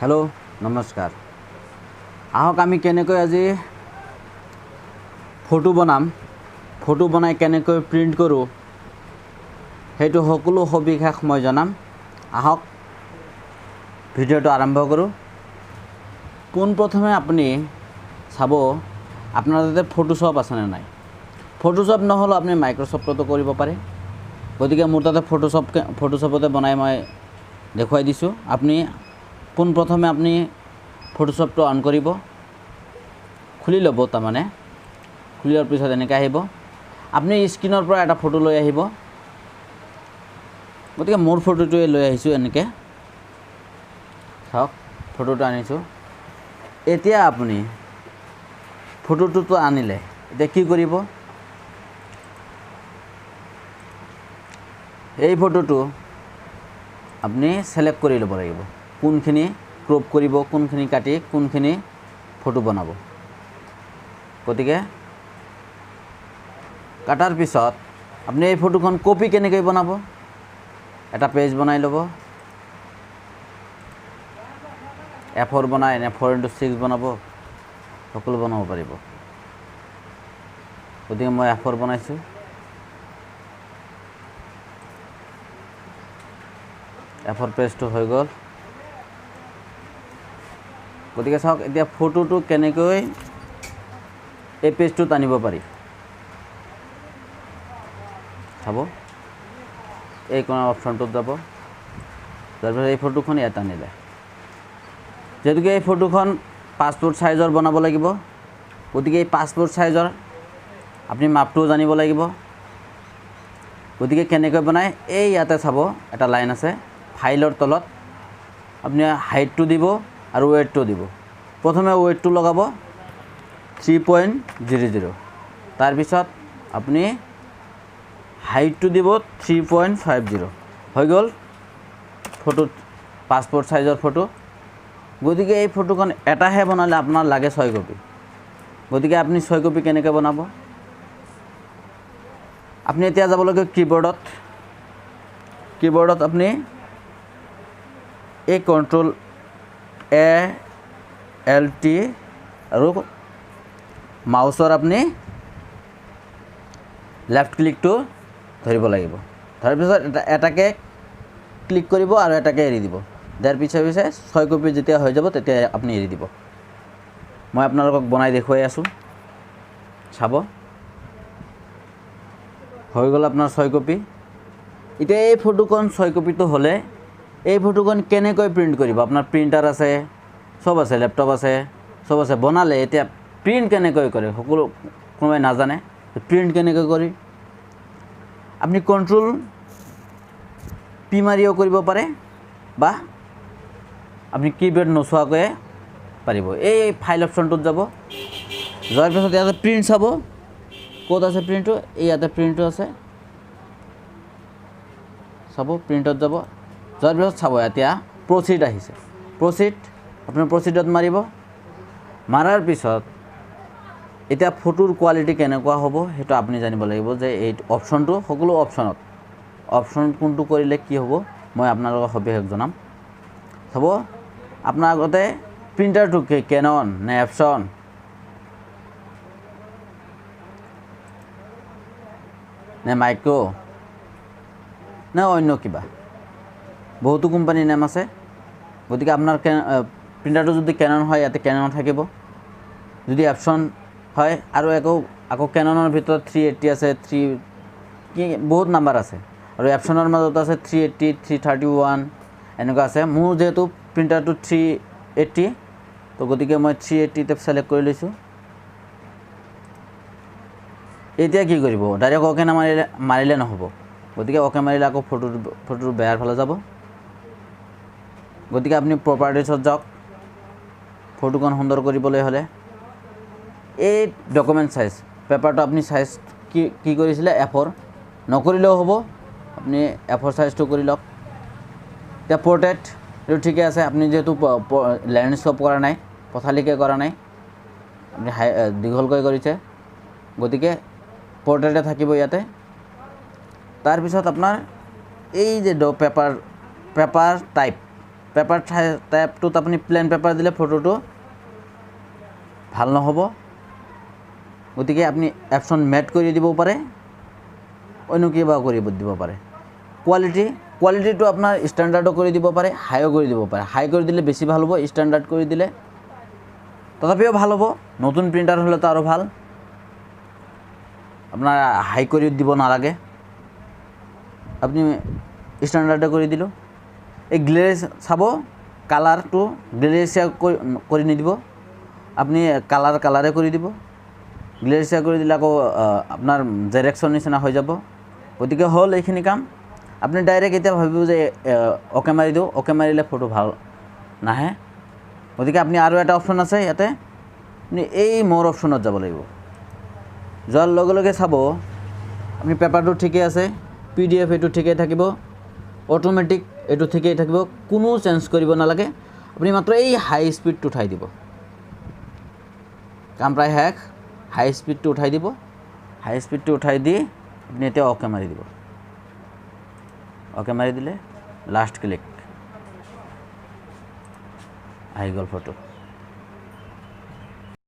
Hello नमस्कार आहक आमी केनेকৈ আজি ফটো বনাম ফটো বনাই কেনেকৈ প্ৰিন্ট কৰো হেতু সকলো সবিশেষ মই জনাম आहक ভিডিওটো আৰম্ভ কৰো কোন প্ৰথমে আপুনি চাব আপোনাৰ তাতে ফটোশপ আছে না নাই ফটোশপ নহলে আপুনি মাইক্ৰোসফটতো কৰিব পাৰে গতিকে মোৰ তাতে ফটোশপতে বনাই মই দেখুৱাই দিছো আপুনি পোন প্ৰথমে আপুনি ফটোশপটো অন কৰিব খুলি লব তা মানে খুলিৰ পিছত এনেকা আহিব আপুনি স্ক্ৰিনৰ পৰা এটা ফটো লৈ আহিব গতিকে মোৰ ফটোটো লৈ আহিছো এনেকে চাওক ফটোটো আনিছো এতিয়া আপুনি ফটোটো আনিলে এতিয়া কি কৰিব এই ফটোটো আপুনি সিলেক্ট কৰি লব লাগিব কোনখিনি ক্ৰপ কৰিব কোনখিনি কাটি কোনখিনি ফটো বনাব গতিকে কাটাৰ পিছত আপুনি এই ফটোখন কপি কেনেকৈ বনাব এটা পেজ বনাই লব A4 বনাই নে 4:6 বনাব সকলো বনাব পাৰিব গতিকে মই A4 বনাইছো A4 পেজটো হৈ গল গতিকে চাওক এতিয়া ফটোটো কেনেকৈ এই পেজটো টানিব পাৰি চাব এই কোন অপশনটোত যাব তাৰপিছত এই ফটোখন ইয়াত আনিলে যেতুকে এই ফটোখন পাসপোৰ্ট সাইজৰ বনাব লাগিব গতিকে এই পাসপোৰ্ট সাইজৰ আপুনি মাপটো জানিব লাগিব গতিকে কেনেকৈ বনায় এই ইয়াতে চাব এটা লাইন আছে ফাইলৰ তলত আপুনি হাইটটো দিব আৰু ওয়েটটো দিব প্ৰথমে ওয়েটটো লগাব 3.00 তাৰ পিছত আপুনি হাইটটো দিব 3.50 হৈ গল ফটো পাসপোৰ্ট সাইজৰ ফটো গতিকে এই ফটোখন এটাহে বনালে আপোনাৰ লাগে 6 কপি গতিকে আপুনি 6 কপি কেনেকৈ বনাব আপুনি এতিয়া যাব লাগে কিবোৰ্ডত আপুনি এই কন্ট্ৰোল A L T আৰু মাউসৰ আপুনি লেফট ক্লিকটো ধৰিব লাগিব তাৰ পিছত এটাকে ক্লিক কৰিব আৰু এটাকে এৰি দিব দেৰ পিছে 6 কপি যেতিয়া হৈ যাব তেতিয়া আপুনি এৰি দিব মই আপোনালোকক বনাই দেখুৱাই আছো চাব হৈ গল আপোনাৰ 6 কপি এতিয়া এই ফটোখন 6 কপিটো হলে এই ফটোখন কেনেকৈ প্ৰিন্ট কৰিব আপোনাৰ প্ৰিন্টাৰ আছে সব আছে ল্যাপটপ আছে সব আছে বনালে এতিয়া প্ৰিন্ট কেনেকৈ কৰে সকলো কোনোবাই নাজানে প্ৰিন্ট কেনেকৈ কৰি আপনি কন্ট্ৰোল P মাৰিও কৰিব পাৰে বা আপনি কিবোৰ্ড নচোৱাকৈ পাৰিব এই ফাইল অপশনটোত যাব যোৱাৰ পিছত ইয়াতে প্ৰিন্ট চাব ক'ত আছে প্ৰিন্টটো এই ইয়াতে প্ৰিন্টটো আছে চাব প্ৰিন্টত যাব যোৱাৰ পিছত চাব এতিয়া প্ৰসিড আহিছে প্ৰসিড আপুনি প্ৰসিডত মাৰিব মাৰাৰ পিছত এতিয়া ফটোৰ কোৱালিটি কেনেকুৱা হ'ব হেতু আপুনি জানিব লাগিব যে এই অপশনটো সকলো অপশন কোনটো কৰিলে কি হ'ব মই আপোনালোকক সবিশেষ জনাম চাব আপোনাৰ আগতে প্ৰিন্টাৰটো কি ক্যানন নে এপসন নে মাইক্ৰো নে অন্য কিবা বহুতো কোম্পানী নাম আছে গতিকে আপোনাৰ প্ৰিন্টাৰটো যদি ক্যানন হয় ইয়াতে ক্যানন থাকিব যদি এপসন হয় আৰু আকৌ ক্যাননৰ ভিতৰত 380 আছে 3 কি বহুত নাম্বাৰ আছে আৰু এপসনৰ মাজত আছে 380 331 এনেকুৱা আছে মোৰ যেহেতু প্ৰিন্টাৰটো 380 তো গতিকে মই 380 তে সিলেক্ট কৰি লৈছো এতিয়া কি কৰিব ডাইৰেক্ট ওকে মাৰিলে নহব গতিকে ওকে মাৰিলে আকৌ ফটোৰ বেয়াৰ ফালে যাব গতিকে আপুনি প্ৰপাৰ্টিছত যাওক ফটোখন সুন্দৰ কৰিবলৈ হলে এই ডকুমেন্ট সাইজ পেপাৰটো আপুনি সাইজ কি কৰিছিলে A4 নকৰিলেও হ'ব আপনি A4 সাইজটো কৰি লওক এতিয়া পোৰ্ট্ৰেট এটো ঠিক আছে আপনি যেহেতু ল্যান্ডস্কেপ কৰা নাই পথালিকে কৰা নাই আপনি দীঘলকৈ কৰিছে গতিকে পোৰ্ট্ৰেটে থাকিব ইয়াতে তাৰ পিছত আপোনাৰ এই যে পেপাৰ টাইপ পেপাৰ টাইপটোত আপুনি প্লেন পেপাৰ দিলে ফটোটো ভাল নহ'ব। গতিকে আপুনি অপশ্যন মেট কৰি দিব পাৰে, অন্য কিবা কৰি দিব পাৰে। কোৱালিটিটো আপোনাৰ ষ্টেণ্ডাৰ্ডো কৰি দিব পাৰে, হাইও কৰি দিব পাৰে। হাই কৰি দিলে বেছি ভাল হ'ব, ষ্টেণ্ডাৰ্ড কৰি দিলে তথাপিও ভাল হ'ব। নতুন প্ৰিণ্টাৰ হ'লেতো আৰু ভাল, আপোনাৰ হাই কৰি দিব নালাগে, আপুনি ষ্টেণ্ডাৰ্ডে কৰি দিলোঁ। এই গ্লেজ চাব, কালাৰটো গ্লেজিয়া কৰি নিদিব, আপুনি কালাৰে কৰি দিব। গ্লেজিয়া কৰি দিলে আকৌ আপোনাৰ জেৰেক্সৰ নিচিনা হৈ যাব। গতিকে হ'ল এইখিনি কাম। আপুনি ডাইৰেক্ট এতিয়া ভাবিব যে অ'কে মাৰি দিওঁ, অ'কে মাৰিলে ফটো ভাল নাহে। গতিকে আপুনি আৰু এটা অপশ্যন আছে ইয়াতে, আপুনি এই মোৰ অপশ্যনত যাব লাগিব। যোৱাৰ লগে লগে চাব আপুনি পেপাৰটো ঠিকেই আছে, PDF এইটো ঠিকেই থাকিব, অট'মেটিক এইটো ঠিকেই থাকিব, কোনো চেঞ্জ কৰিব নালাগে। আপুনি মাত্ৰ এই হাই স্পীডটো উঠাই দিব, কাম প্ৰায় শেষ। হাই স্পীডটো উঠাই দিব, হাই স্পীডটো উঠাই দি আপুনি এতিয়া অ'কে মাৰি দিব। অ'কে মাৰি দিলে লাষ্ট ক্লিক, আহি গ'ল ফটো।